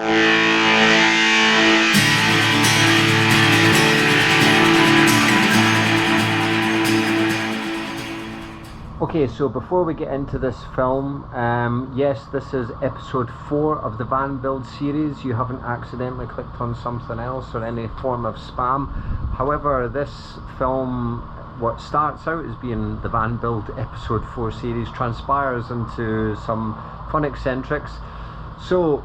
Okay, so before we get into this film, yes, this is episode 4 of the van build series. You haven't accidentally clicked on something else or any form of spam. However, this film, what starts out as being the van build episode 4 series, transpires into some fun eccentrics. So,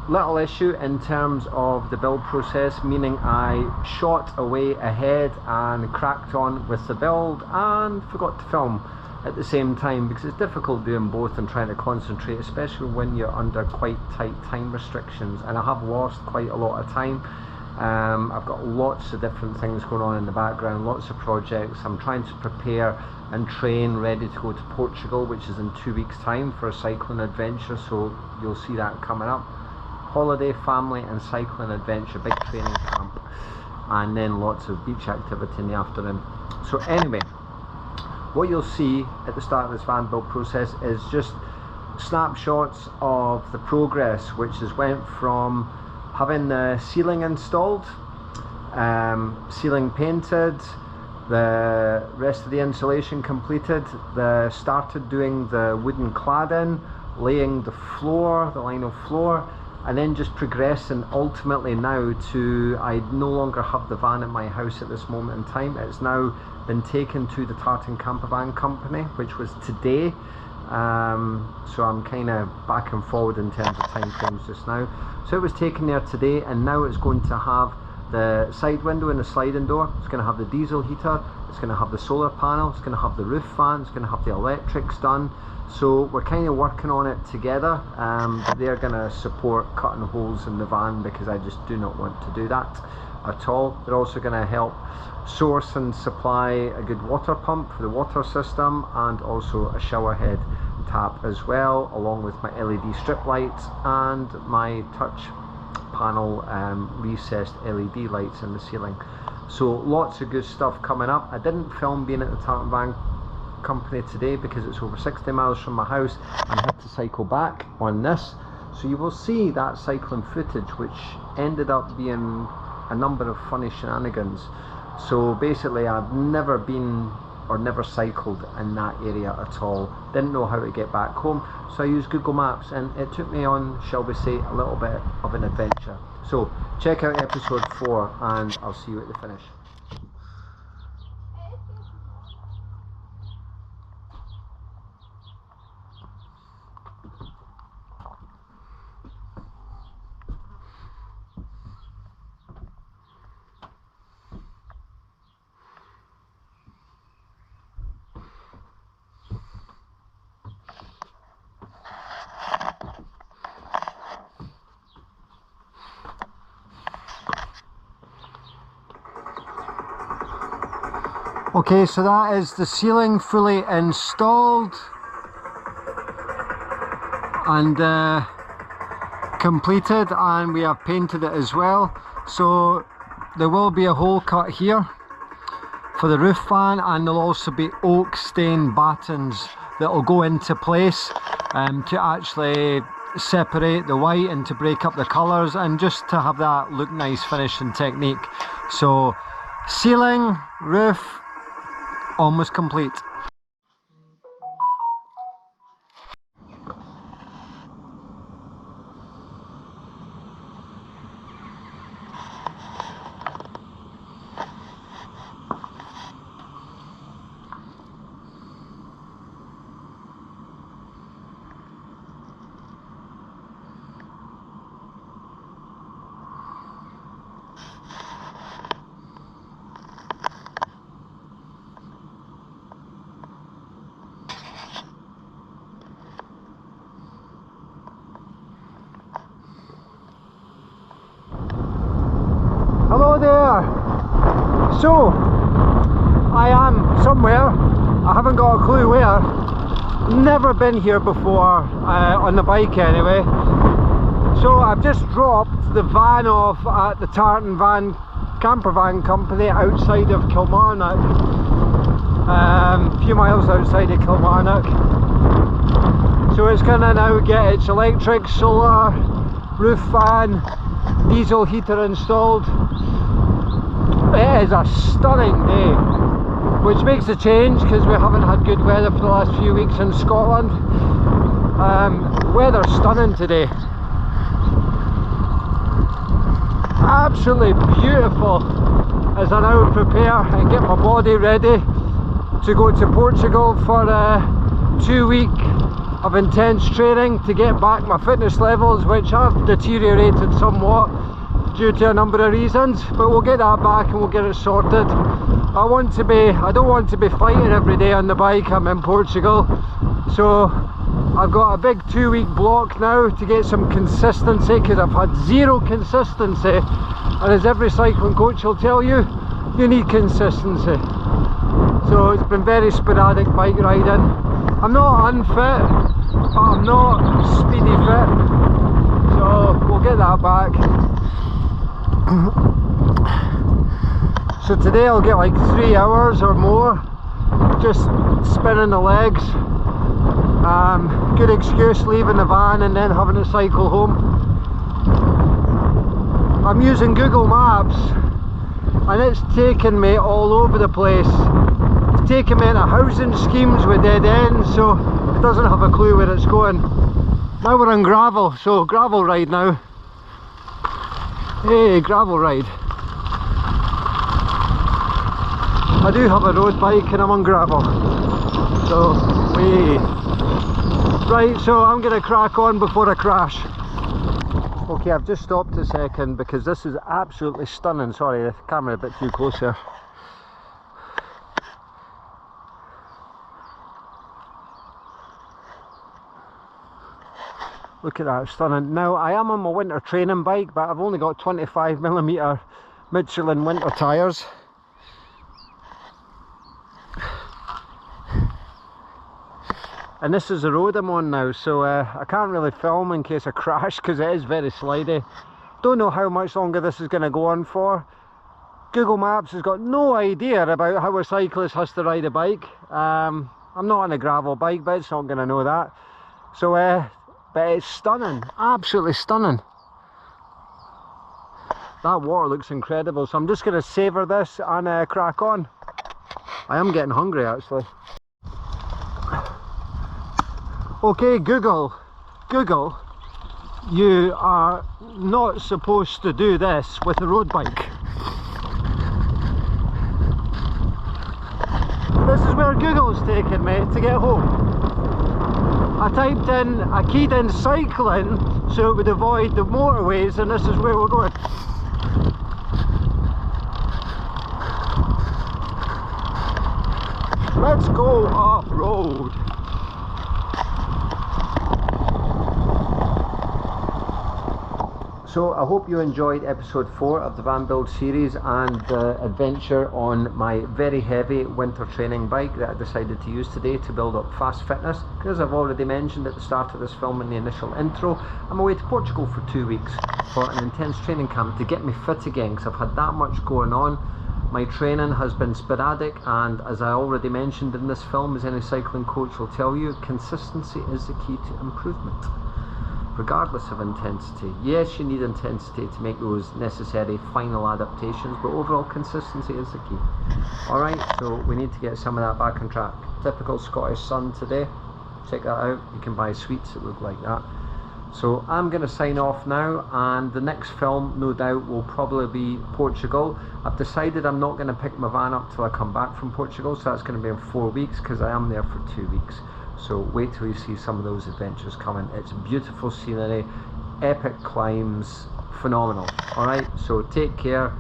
little issue in terms of the build process, meaning I shot away ahead and cracked on with the build and forgot to film at the same time, because it's difficult doing both and trying to concentrate, especially when you're under quite tight time restrictions. And I have lost quite a lot of time. I've got lots of different things going on in the background, lots of projects. I'm trying to prepare and train ready to go to Portugal, which is in 2 weeks time, for a cycling adventure, so you'll see that coming up. Holiday, family and cycling adventure, big training camp, and then lots of beach activity in the afternoon. So anyway, what you'll see at the start of this van build process is just snapshots of the progress, which has went from having the ceiling installed, ceiling painted, the rest of the insulation completed, started doing the wooden cladding, laying the floor, the lino floor, and then just progressing ultimately now to, I no longer have the van at my house at this moment in time. It's now been taken to the Tartan Campervan Company, which was today. So I'm kind of back and forward in terms of time frames just now. So it was taken there today, and now it's going to have the side window and the sliding door. It's going to have the diesel heater, it's going to have the solar panel, it's going to have the roof fan, it's going to have the electrics done. So we're kind of working on it together, but they're going to support cutting holes in the van, because I just do not want to do that at all. They're also going to help source and supply a good water pump for the water system, and also a shower head tap as well, along with my LED strip lights and my touch panel recessed LED lights in the ceiling. So lots of good stuff coming up. I didn't film being at the Tartan Van Company today because it's over 60 miles from my house, and I had to cycle back on this. So you will see that cycling footage, which ended up being a number of funny shenanigans. So basically, I've never been or never cycled in that area at all. Didn't know how to get back home, so I used Google Maps, and it took me on, shall we say, a little bit of an adventure. So check out episode 4, and I'll see you at the finish. Okay, so that is the ceiling fully installed and completed, and we have painted it as well. So there will be a hole cut here for the roof fan, and there'll also be oak stained battens that will go into place to actually separate the white and to break up the colours, and just to have that look nice finishing technique. So ceiling, roof, almost complete. Hello there! So, I am somewhere, I haven't got a clue where, never been here before, on the bike anyway. So I've just dropped the van off at the Tartan Campervan Company outside of Kilmarnock, a few miles outside of Kilmarnock. So it's going to now get its electric, solar roof fan, diesel heater installed. It is a stunning day, which makes a change because we haven't had good weather for the last few weeks in Scotland. Weather's stunning today. Absolutely beautiful as I now prepare and get my body ready to go to Portugal for a 2 week of intense training to get back my fitness levels, which have deteriorated somewhat due to a number of reasons, but we'll get that back and we'll get it sorted. I don't want to be fighting every day on the bike. I'm in Portugal, so I've got a big 2 week block now to get some consistency, because I've had zero consistency, and as every cycling coach will tell you, you need consistency. So it's been very sporadic bike riding. I'm not unfit, but I'm not speedy fit, so we'll get that back. So today I'll get like 3 hours or more just spinning the legs. Good excuse leaving the van and then having to cycle home. I'm using Google Maps and it's taking me all over the place. It's taking me into housing schemes with dead ends, so it doesn't have a clue where it's going. Now we're on gravel, so gravel ride now. Hey, gravel ride. I do have a road bike and I'm on gravel, so right, so I'm going to crack on before I crash. Okay, I've just stopped a second because this is absolutely stunning. Sorry, the camera a bit too close here. Look at that, stunning. Now, I am on my winter training bike, but I've only got 25mm Michelin winter tyres. And this is the road I'm on now, so I can't really film in case I crash because it is very slidey. Don't know how much longer this is going to go on for. Google Maps has got no idea about how a cyclist has to ride a bike. I'm not on a gravel bike, but it's not going to know that. So, but it's stunning, absolutely stunning. That water looks incredible, so I'm just going to savour this and crack on. I am getting hungry actually. Okay, Google, you are not supposed to do this with a road bike. This is where Google's taken me to get home. I keyed in cycling so it would avoid the motorways, and this is where we're going. Let's go off-road. So I hope you enjoyed episode 4 of the van build series and the adventure on my very heavy winter training bike that I decided to use today to build up fast fitness. Because I've already mentioned at the start of this film in the initial intro, I'm away to Portugal for 2 weeks for an intense training camp to get me fit again, because I've had that much going on. My training has been sporadic, and as I already mentioned in this film, as any cycling coach will tell you, consistency is the key to improvement. Regardless of intensity. Yes, you need intensity to make those necessary final adaptations, but overall consistency is the key. Alright, so we need to get some of that back on track. Typical Scottish sun today. Check that out. You can buy sweets that look like that. So I'm going to sign off now, and the next film no doubt will probably be Portugal. I've decided I'm not going to pick my van up till I come back from Portugal, so that's going to be in 4 weeks because I am there for 2 weeks. So wait till you see some of those adventures coming. It's beautiful scenery, epic climbs, phenomenal. Alright, so take care,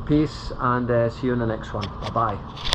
peace, and see you in the next one. Bye bye.